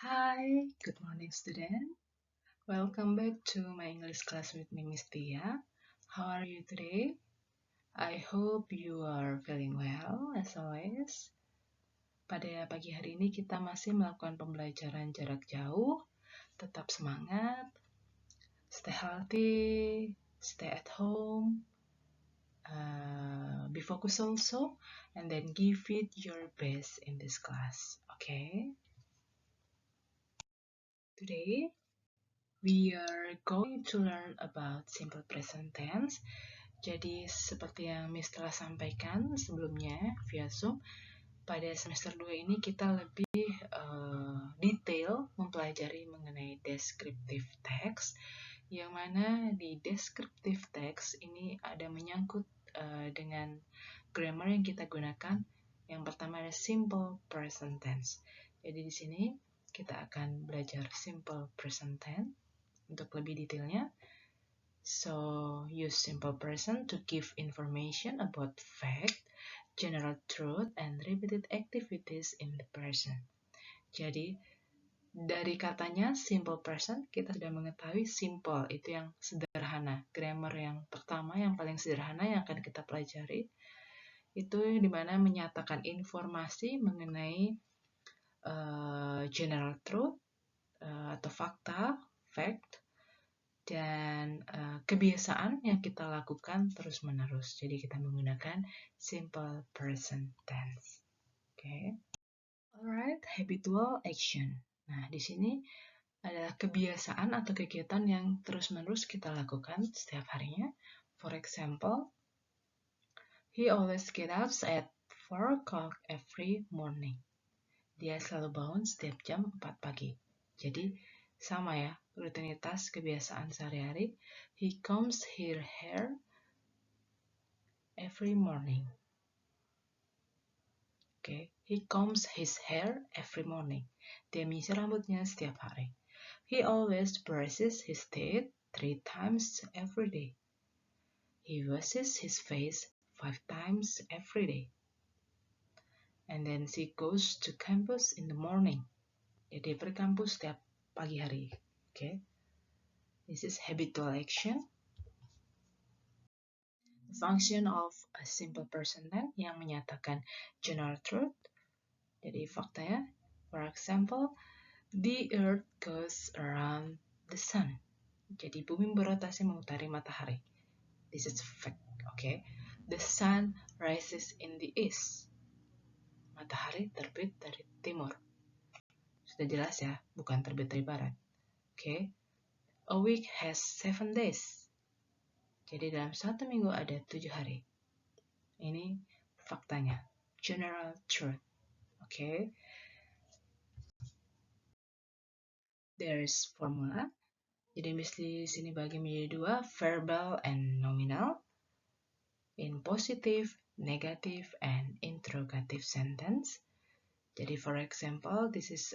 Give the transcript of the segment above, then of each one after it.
Hi, good morning student. Welcome back to my English class with me, Miss Tia. How are you today? I hope you are feeling well as always. Pada pagi hari ini kita masih melakukan pembelajaran jarak jauh. Tetap semangat, stay healthy, stay at home, be focused also, and then give it your best in this class. Okay? Today, we are going to learn about simple present tense. Jadi seperti yang Miss telah sampaikan sebelumnya via Zoom, pada semester 2 ini kita lebih detail mempelajari mengenai descriptive text, yang mana di descriptive text ini ada menyangkut dengan grammar yang kita gunakan. Yang pertama ada simple present tense. Jadi di sini kita akan belajar simple present tense. Untuk lebih detailnya, so use simple present to give information about fact, general truth, and repeated activities in the present. Jadi, dari katanya simple present, kita sudah mengetahui simple, itu yang sederhana. Grammar yang pertama, yang paling sederhana yang akan kita pelajari, itu dimana menyatakan informasi mengenai general truth, atau fakta, fact, dan kebiasaan yang kita lakukan terus-menerus. Jadi kita menggunakan simple present tense. Oke. Alright, habitual action. Nah, di sini adalah kebiasaan atau kegiatan yang terus-menerus kita lakukan setiap harinya. For example, he always gets up at 4 o'clock every morning. Dia selalu bangun setiap jam 4 pagi. Jadi, sama ya, rutinitas kebiasaan sehari-hari. He combs his hair every morning. Okay. He combs his hair every morning. Dia menyisir rambutnya setiap hari. He always brushes his teeth 3 times every day. He washes his face 5 times every day. And then she goes to campus in the morning. Dia pergi kampus setiap pagi hari. Okay. This is habitual action. The function of a simple present tense yang menyatakan general truth. Jadi faktanya, for example, the earth goes around the sun. Jadi bumi berotasi mengitari matahari. This is fact. Okay. The sun rises in the east. Matahari terbit dari timur. Sudah jelas ya, bukan terbit dari barat. Okay. A week has 7 days. Jadi dalam satu minggu ada 7 hari. Ini faktanya. General truth. Okay. There is formula. Jadi di sini bagi menjadi 2, verbal and nominal. In positive, negative, and interrogative sentence. Jadi for example, this is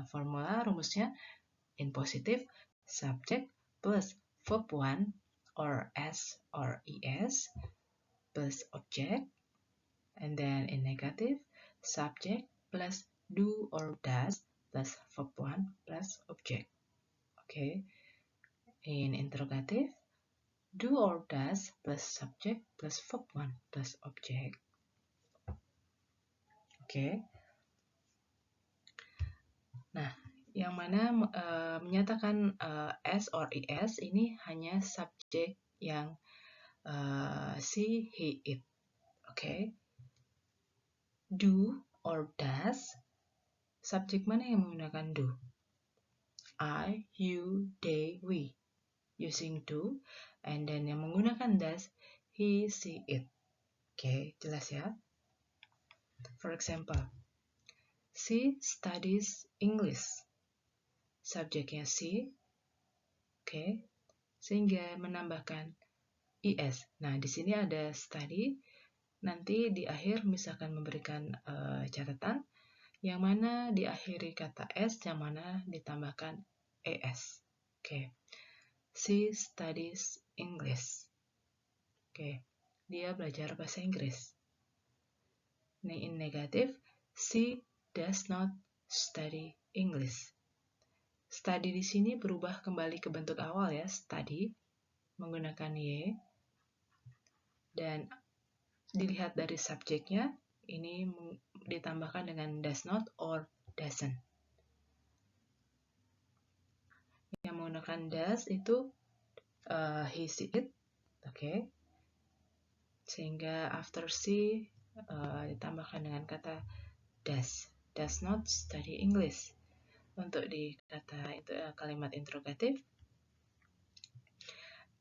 formula rumusnya. In positive, subject plus verb 1 or S or ES plus object. And then in negative, subject plus do or does plus verb 1 plus object. Okay. In interrogative, do or does plus subject plus verb 1 plus object. Okay. Nah, yang mana menyatakan S or ES ini hanya subjek yang she, he, it. Okay. Do or does, subjek mana yang menggunakan do? I, you, they, we. Using do, and then yang menggunakan does, he, she, it. Okay, jelas ya? For example, she studies English. Subjeknya she, okay, sehingga menambahkan es. Nah, di sini ada study. Nanti di akhir misalkan memberikan catatan yang mana diakhiri kata s, yang mana ditambahkan es. Okay. She studies English. Okay. Dia belajar bahasa Inggris. Nih, in negative, she does not study English. study di sini berubah kembali ke bentuk awal ya, study, menggunakan Y. Dan dilihat dari subjeknya, ini ditambahkan dengan does not or doesn't. Yang menggunakan does itu he, she, it, oke. Sehingga after she ditambahkan dengan kata does not study English. Untuk di kata itu kalimat interrogatif,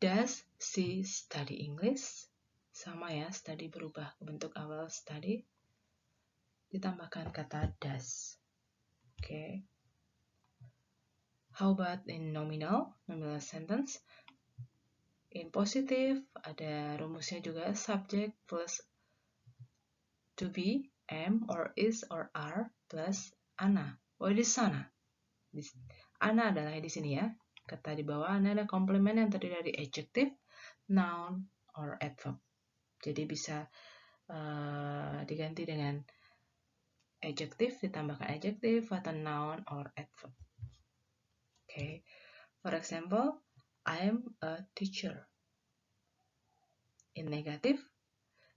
does she study English? Sama ya, study berubah ke bentuk awal study, ditambahkan kata does. Oke. How about in nominal sentence? In positive, ada rumusnya juga, subject plus to be, am, or is, or are, plus ana. What is ana? Ana adalah di sini ya. Kata di bawah, ana ada komplement yang terdiri dari adjective, noun, or adverb. Jadi bisa diganti dengan adjective, ditambahkan adjective, atau noun, or adverb. Okay. For example, I am a teacher. In negative,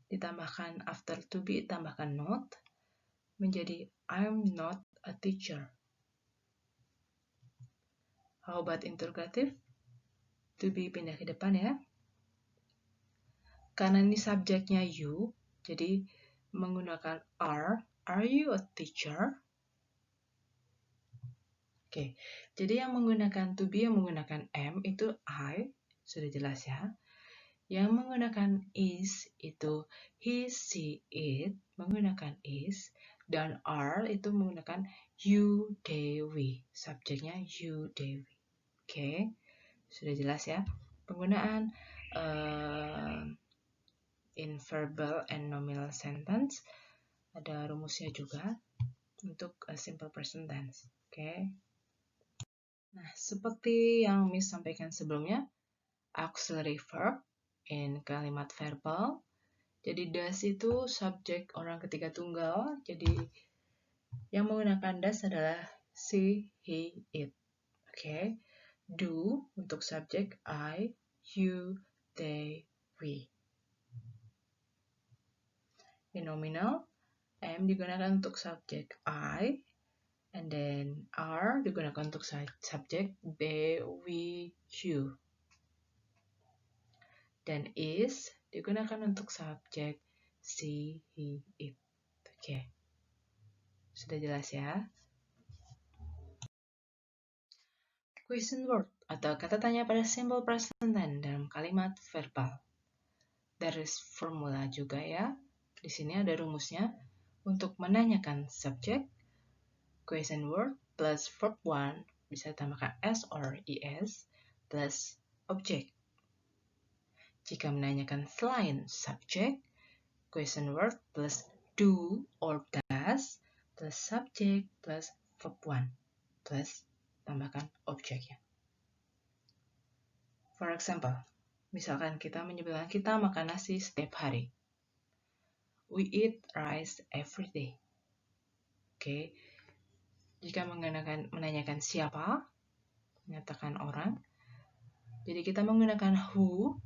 ditambahkan after to be, ditambahkan not, menjadi I'm not a teacher. How about interrogative? To be pindah ke depan ya. Karena ini subjeknya you, jadi menggunakan are you a teacher? Oke, jadi yang menggunakan to be, yang menggunakan am itu I, sudah jelas ya. Yang menggunakan is itu he, she, it, menggunakan is. Dan are itu menggunakan you, they, we. Subjeknya you, they, we. Oke, sudah jelas ya. Penggunaan in verbal and nominal sentence. Ada rumusnya juga untuk simple present tense. Oke. Nah, seperti yang Miss sampaikan sebelumnya, auxiliary verb in kalimat verbal. Jadi does itu subjek orang ketiga tunggal. Jadi yang menggunakan does adalah she, he, it. Oke. Do untuk subjek I, you, they, we. In nominal, am digunakan untuk subjek I, and then are digunakan untuk subjek they, we, you. Dan is digunakan untuk subjek she, he, it. Oke. Sudah jelas ya? Question word atau kata tanya pada simple present tense dalam kalimat verbal. Dari formula juga ya. Di sini ada rumusnya. Untuk menanyakan subjek, question word plus verb 1 bisa ditambahkan s or es plus object. Jika menanyakan selain subjek, question word plus do or does plus subject plus verb 1 plus tambahkan objeknya. For example, misalkan kita menyebutkan kita makan nasi setiap hari. We eat rice every day. Oke. Jika menanyakan siapa, menyatakan orang. Jadi kita menggunakan who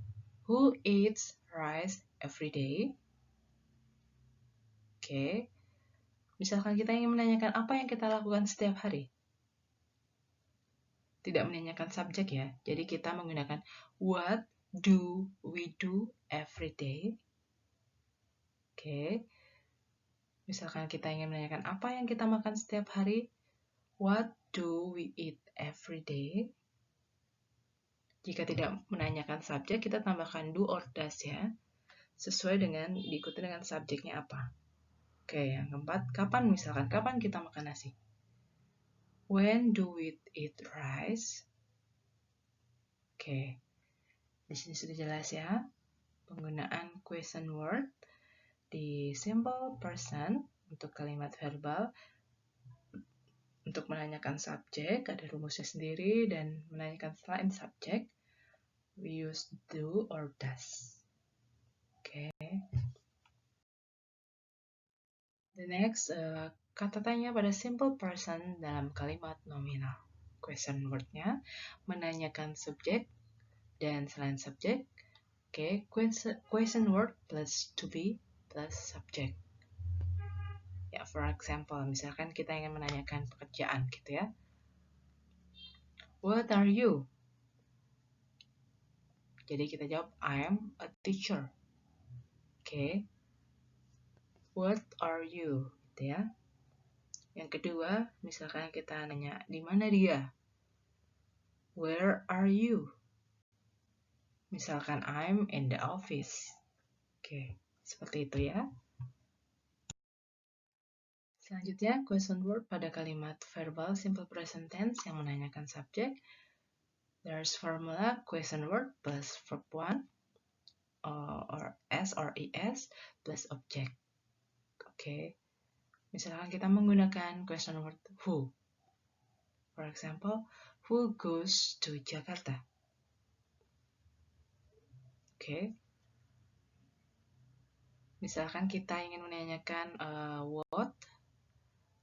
eats rice every day. Oke. Misalkan kita ingin menanyakan apa yang kita lakukan setiap hari. Tidak menanyakan subjek ya. Jadi kita menggunakan what do we do every day. Oke. Misalkan kita ingin menanyakan apa yang kita makan setiap hari. What do we eat every day? Jika tidak menanyakan subjek, kita tambahkan do or does ya. Sesuai dengan diikuti dengan subjeknya apa. Oke, yang keempat, kapan kita makan nasi? When do we eat rice? Oke, di sini sudah jelas ya penggunaan question word di simple present untuk kalimat verbal. Untuk menanyakan subjek ada rumusnya sendiri dan menanyakan selain subjek we use do or does. Oke. The next kata tanya pada simple present dalam kalimat nominal. question word-nya, menanyakan subjek, dan selain subjek, question word plus to be plus subject. Ya, for example, misalkan kita ingin menanyakan pekerjaan gitu ya. What are you? Jadi kita jawab, I am a teacher. What are you? Gitu ya. Yang kedua, misalkan kita nanya, di mana dia? Where are you? Misalkan I'm in the office. Seperti itu ya. Selanjutnya, question word pada kalimat verbal simple present tense yang menanyakan subjek. There's formula question word plus verb 1 or S or ES plus object. Misalkan kita menggunakan question word who. For example, who goes to Jakarta? Misalkan kita ingin menanyakan what,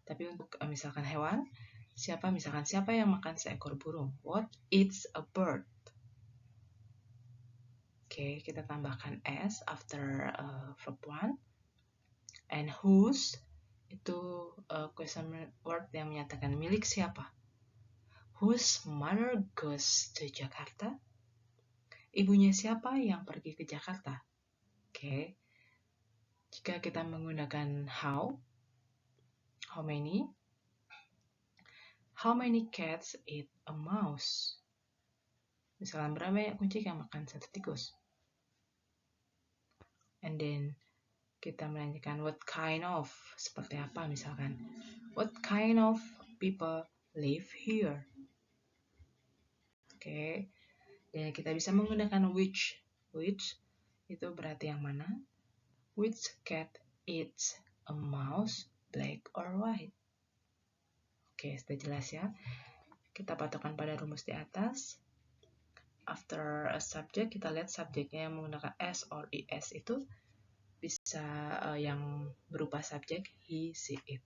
tapi untuk misalkan hewan, siapa yang makan seekor burung? What eats a bird? Kita tambahkan S after verb 1. And whose, itu question word yang menyatakan milik siapa? Whose mother goes to Jakarta? Ibunya siapa yang pergi ke Jakarta? Jika kita menggunakan how many? How many cats eat a mouse? Misalkan berapa banyak kucing yang makan satu tikus? And then kita menanyakan what kind of, seperti apa misalkan. What kind of people live here? Dan kita bisa menggunakan which. Which itu berarti yang mana? Which cat eats a mouse, black or white? Sudah jelas ya. Kita patokan pada rumus di atas. After a subject, kita lihat subjeknya yang menggunakan S or ES itu bisa yang berupa subjek he, she, it.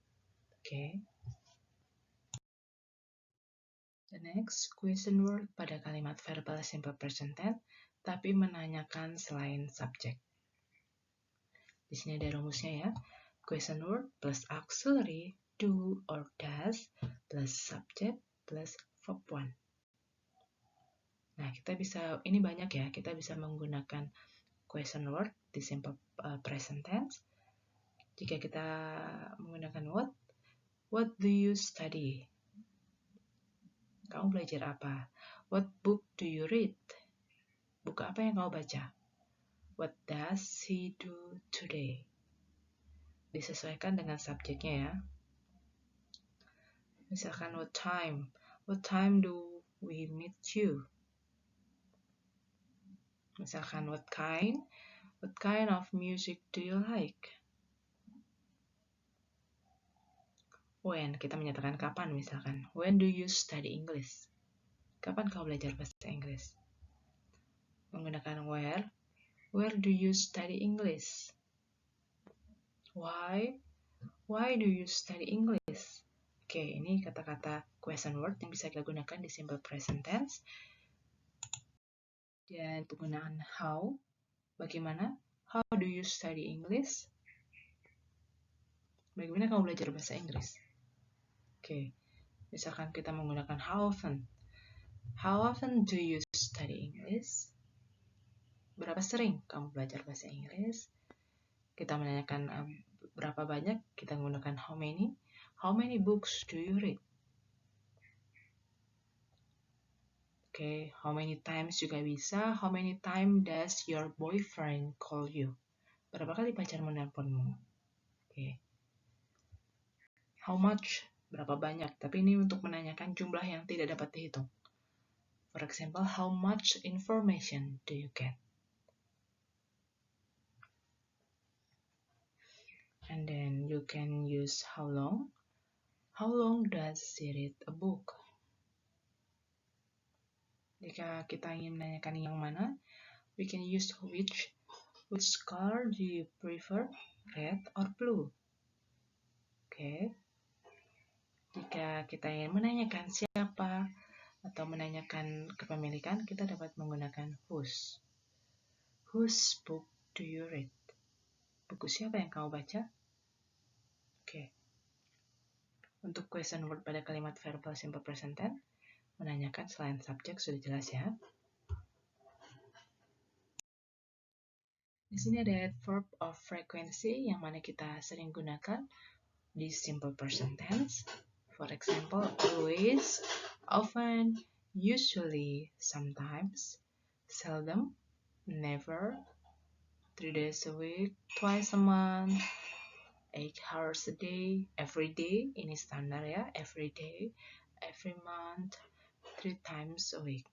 The next, question word pada kalimat verbal simple present tense, tapi menanyakan selain subjek. Di sini ada rumusnya ya. Question word plus auxiliary do or does plus subject plus verb 1. Nah, kita bisa, ini banyak ya, kita bisa menggunakan question word di simple present tense. Jika kita menggunakan what do you study? Kamu belajar apa? What book do you read? Buku apa yang kamu baca? What does he do today? Disesuaikan dengan subjeknya ya. Misalkan what time do we meet you? Misalkan what kind of music do you like? When, kita menyatakan kapan misalkan. When do you study English? Kapan kau belajar bahasa Inggris? Menggunakan where do you study English? Why do you study English? Ini kata-kata question word yang bisa kita gunakan di simple present tense. Dan penggunaan how, bagaimana? How do you study English? Bagaimana kamu belajar bahasa Inggris? Misalkan kita menggunakan how often. How often do you study English? Berapa sering kamu belajar bahasa Inggris? Kita menanyakan berapa banyak, kita menggunakan how many. How many books do you read? How many times juga bisa. How many times does your boyfriend call you? Berapa kali pacar menelponmu? How much? Berapa banyak? Tapi ini untuk menanyakan jumlah yang tidak dapat dihitung. For example, how much information do you get? And then you can use how long. How long does she read a book? Jika kita ingin menanyakan yang mana, we can use which. Which color do you prefer, red or blue? Jika kita ingin menanyakan siapa, menanyakan kepemilikan, kita dapat menggunakan whose. Whose book do you read? Buku siapa yang kamu baca? Oke. Untuk question word pada kalimat verbal simple present tense, menanyakan selain subjek sudah jelas ya. Di sini ada verb of frequency yang mana kita sering gunakan di simple present tense. For example, always, often, usually, sometimes, seldom, never, 3 days a week, twice a month, 8 hours a day, every day, ini standar ya, every day, every month, 3 times a week.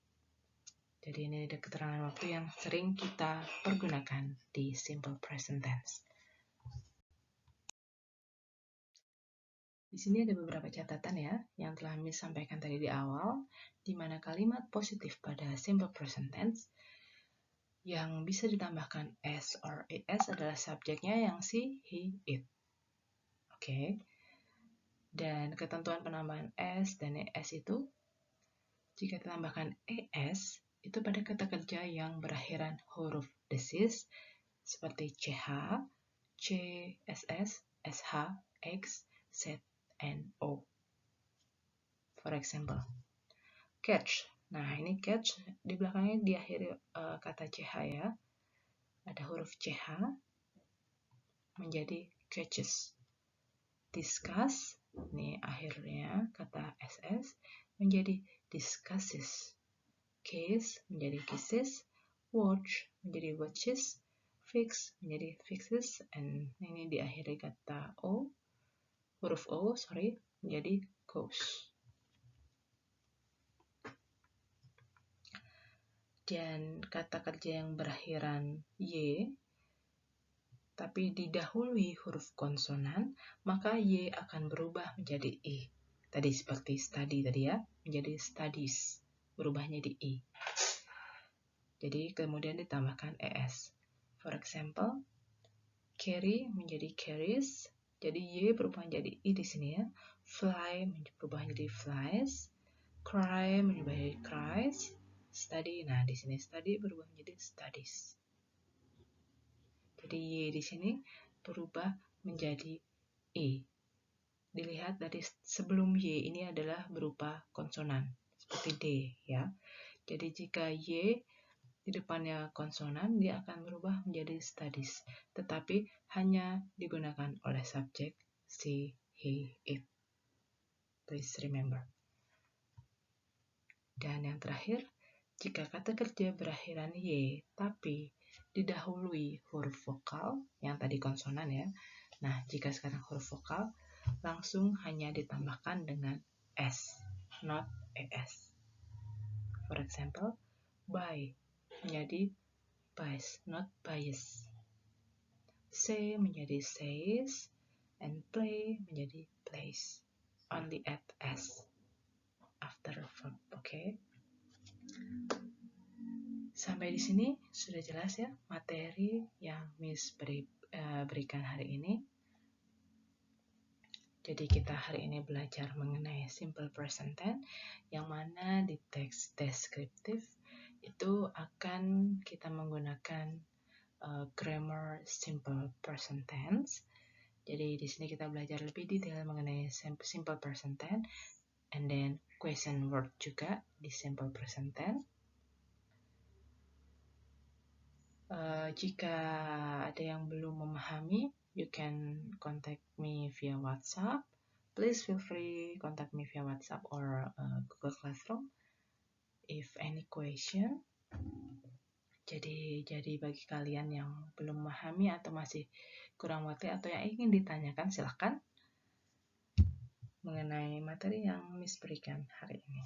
Jadi ini ada keterangan waktu yang sering kita pergunakan di simple present tense. Di sini ada beberapa catatan ya, yang telah Miss sampaikan tadi di awal, di mana kalimat positif pada simple present tense yang bisa ditambahkan s or es adalah subjeknya yang si, he, it. Oke. Dan ketentuan penambahan s dan es itu, jika ditambahkan es, itu pada kata kerja yang berakhiran huruf desis, seperti ch, css, sh, x, z, and o. For example, catch. Nah, ini catch di belakangnya diakhiri kata ch ya. Ada huruf ch menjadi catches. Discuss, ini akhirnya kata ss menjadi discusses. Kiss menjadi kisses. Watch menjadi watches. Fix menjadi fixes. And ini diakhiri kata o, huruf o, menjadi goes. Dan kata kerja yang berakhiran y, tapi didahului huruf konsonan, maka y akan berubah menjadi i. Tadi seperti study tadi ya, menjadi studies, berubahnya di i. Jadi kemudian ditambahkan es. For example, carry menjadi carries, jadi y berubah menjadi i di sini ya. Fly berubah menjadi flies, cry berubah menjadi cries, study. Nah, di sini study berubah menjadi studies. Jadi y di sini berubah menjadi e. Dilihat dari sebelum y ini adalah berupa konsonan seperti d ya. Jadi jika y di depannya konsonan, dia akan berubah menjadi studies, tetapi hanya digunakan oleh subjek she, he, it. Please remember. Dan yang terakhir, jika kata kerja berakhiran y, tapi didahului huruf vokal, yang tadi konsonan ya. Nah, jika sekarang huruf vokal, langsung hanya ditambahkan dengan s, not es. For example, buy menjadi buys, not buys. Say menjadi says, and play menjadi plays. Only add s after verb, okay? Sampai di sini sudah jelas ya materi yang Miss berikan hari ini. Jadi kita hari ini belajar mengenai simple present tense, yang mana di teks deskriptif itu akan kita menggunakan grammar simple present tense. Jadi di sini kita belajar lebih detail mengenai simple present tense, and then question word juga di simple present tense. Jika ada yang belum memahami, you can contact me via WhatsApp. Please feel free contact me via WhatsApp or Google Classroom if any question. Jadi bagi kalian yang belum memahami atau masih kurang mengerti atau yang ingin ditanyakan, silakan mengenai materi yang Miss berikan hari ini.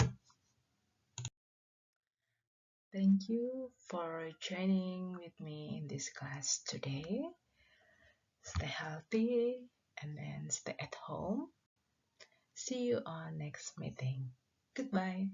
Thank you for joining with me in this class today. Stay healthy and then stay at home. See you on next meeting. Goodbye.